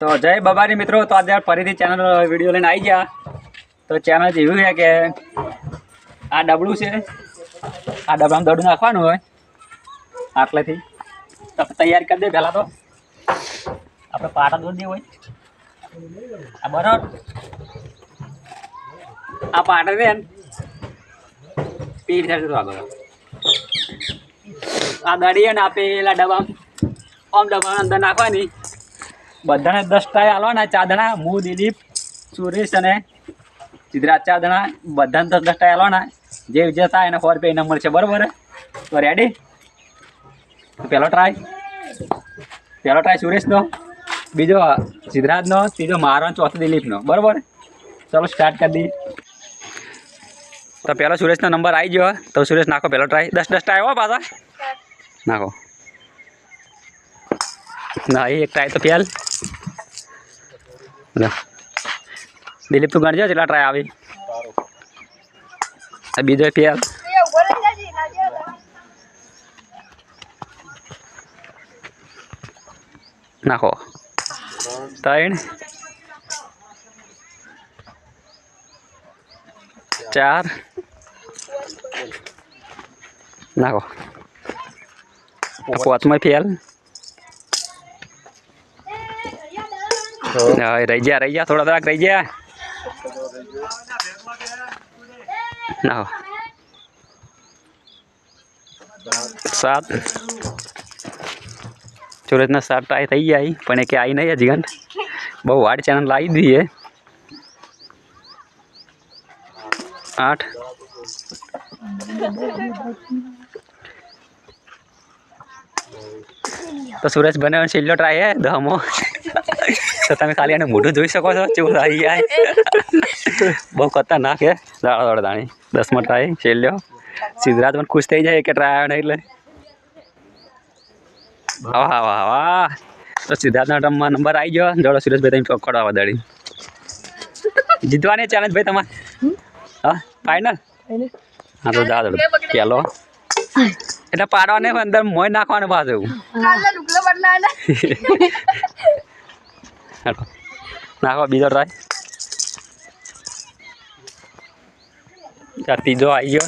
तो जय बाबारी मित्रों। तो आज फरीथी चैनल वीडियो लઈને આવી ગયા। तो चैनल જેવું છે કે આ ડબલું છે, આ ડબલામાં દડું નાખવાનું હોય આટલેથી તો તૈયાર કરી દે। પહેલાં તો આપણે પાટા દોરી દેવું હોય આ બરાબર। આ પાટા દે ને પીઠ થાય તો આગળ આ દડીએ ને પેલા ડબ્બા આમ ડબ્બા અંદર નાખવાની। બધાને 10 ટ્રાય આલવાના। 4 જણા હું, દિલીપ, સુરેશ અને સિદ્ધરાજ 4 જણા બધાને 10 ટ્રાય આલવાના। જે વિજય થાય એને 100 રૂપિયા ઇનામ મળશે, બરાબર? તો રેડી? પહેલો ટ્રાય સુરેશનો, બીજો સિદ્ધરાજનો, ત્રીજો મારો, ચોથો દિલીપનો, બરાબર? ચલો સ્ટાર્ટ કરી દઈએ। તો પહેલો સુરેશનો નંબર આવી ગયો। તો સુરેશ નાખો પહેલો ટ્રાય। 10 ટ્રાય હો પાછા નાખો ના। એક ટ્રાય તો ફેલ। દિલીપ તું ગણજો કેટલા ટ્રાય આવી। બીજો ફેલ। નાખો 3 4 નાખો 5માં ફેલ। रही जा थोड़ा तक रही जा ना। 7 सूरज ने 7 ट्राय थी आई पण के आई नहीं हजी बहु हार्ड चैनल लाई दी है। 8 तो सूरज बने छेल्लो ट्राय है दमो। तो તમે ખાલી એને મોઢું જોઈ શકો છો કેવું આવી જાય। બહુ ખતરનાક છે। દાડા દાણી 10માં ટ્રાય છેલ્લો। સિદ્ધરાજ પણ ખુશ થઈ જાય કે ટ્રાય આવે ને એટલે વાહ વાહ વાહ। તો સિદ્ધાર્થના ટર્મમાં નંબર આવી ગયો। જોડો સુરેશભાઈ તમે પકડવા દાડી જીતવાની ચેલેન્જ ભાઈ તમારે। હા ફાઇનલ હા તો દાદા પહેલો એટલે પાડવાને અંદર મોય નાખવાનું પાછું। નાખો બીજો ટ્રાય। ત્રીજો આવી ગયો।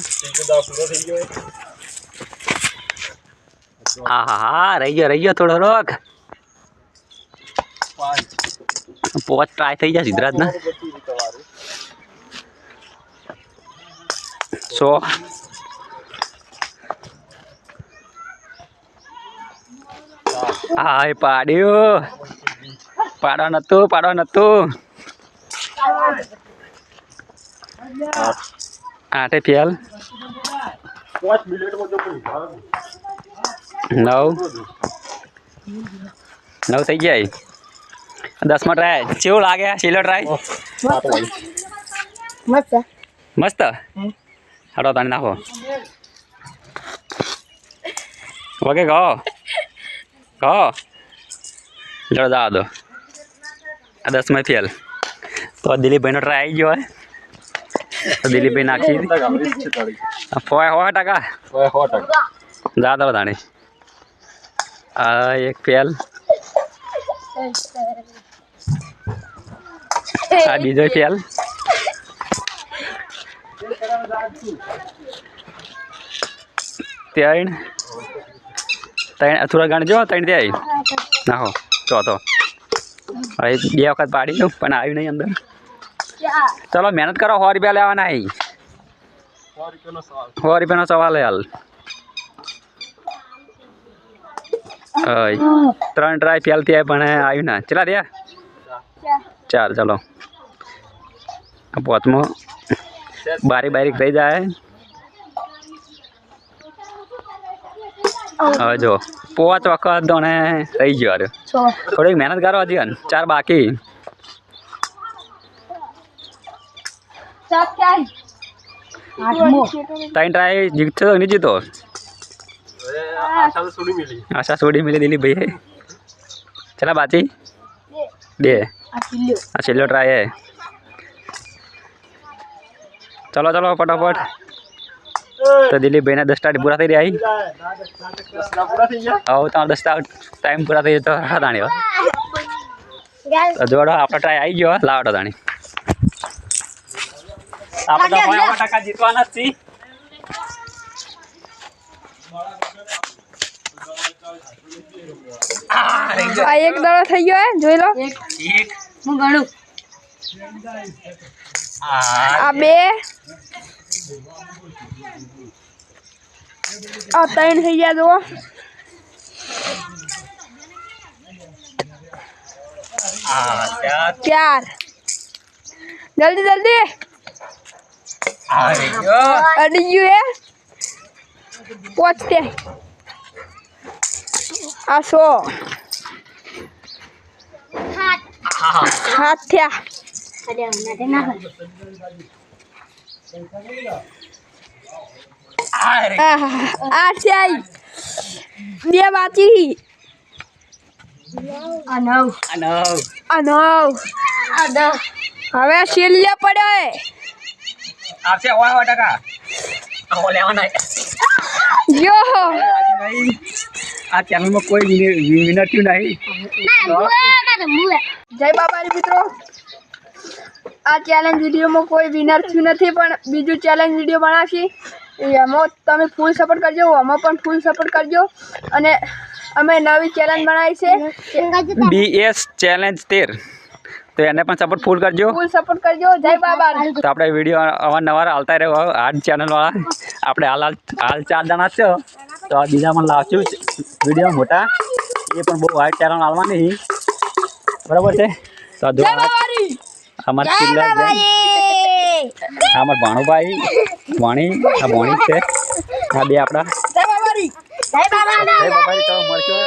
હા હા હા રહી ગયો થોડો રોક। 5 ટ્રાય થઈ જાય સિદ્ધરાજ ને। 100 હા પાડ્યું। પાડવા નતું 8 ફેલ। 9 થઈ ગયા। 10માં ટ્રાય કેવું લાગે? છેલ્લો ટ્રાય મસ્ત હાડો તાણી નાખો ઓકે કહો જડો જવા દો। 10માં ફેલ। તો દિલીપભાઈનો ટ્રાય આવી ગયો। તો દિલીપભાઈ નાખી 100% જા દો તાણી। એક ફેલ। આ બીજો ફેલ। 3 થોડા ગણજો 3 ત્યાં નાખો ચોથો। હવે 2 વખત પાડી દઉં પણ આવ્યું નહીં અંદર। ચલો મહેનત કરો 100 રૂપિયા લેવાના। 100 રૂપિયાનો સવાલ હાલ। 3 ટ્રાય ફેલ થયા પણ આવ્યું ના। કેટલા થયા? 4। ચલો 5મો બારીક થઈ જાય। હવે જો 5 વખત તો ને રહી ગયો। થોડીક મહેનત કરો હજી 4 બાકી। 3 ટ્રાય જીતતો નહીં જીતો आशा छोड़ी मिली दिलीप भाई। चला बाची 2 आ छेल्लो ट्राय है। चलो फटाफट। तो दिलीप भाई 10 टाइम पूरा थी रही। हाँ तो 10 टाइम पूरा थी तो दाणी તો જોડો આપણો ટ્રાય આવી ગયો લાવડો તાણી આપણે તો 100% જીતવાના જ છીએ આ એક દડો થઈ ગયો હે જોઈ લો એક હું ગણું આ બે આ ત્રણ થઈ ગયા જુઓ ચાર જલ્દી જલ્દી અડી ગયું હે પહોંચતે આ 100 હાથ થયા આ ચાઈ બે બાકી આ 9 આ 9 આ 10 હવે શીલ્ય પડે આપશે 100% આવો લેવાના યો આ ચેનલમાં કોઈ વિનર થયું નહીં જય બાબારી મિત્રો આ ચેલેન્જ વિડીયોમાં કોઈ વિનર થયું નથી પણ બીજું ચેલેન્જ વિડીયો બનાવશી એમાં તમે ફૂલ સપોર્ટ કરજો આમાં પણ ફૂલ સપોર્ટ કરજો અને અમે નવી ચેલેન્જ બનાવી છે BS ચેલેન્જ 13 તો એને પણ સપોર્ટ ફૂલ કરજો જય બાબા તો આપણે વિડીયો અવારનવાર આવતા રહ્યો આ ચેનલવાળા આપણે હાલ 4 જણા છો તો આ બીજા પણ લાવશું વિડીયો મોટા એ પણ બહુ હાઈ ચેનલ આવવાની બરાબર છે તો જો અમારા કિલ્લા અમારા ભાણુભાઈ વાણી આ ભોણી છે આ બે આપણા જય બાબારી જય બાબારી તો મળશો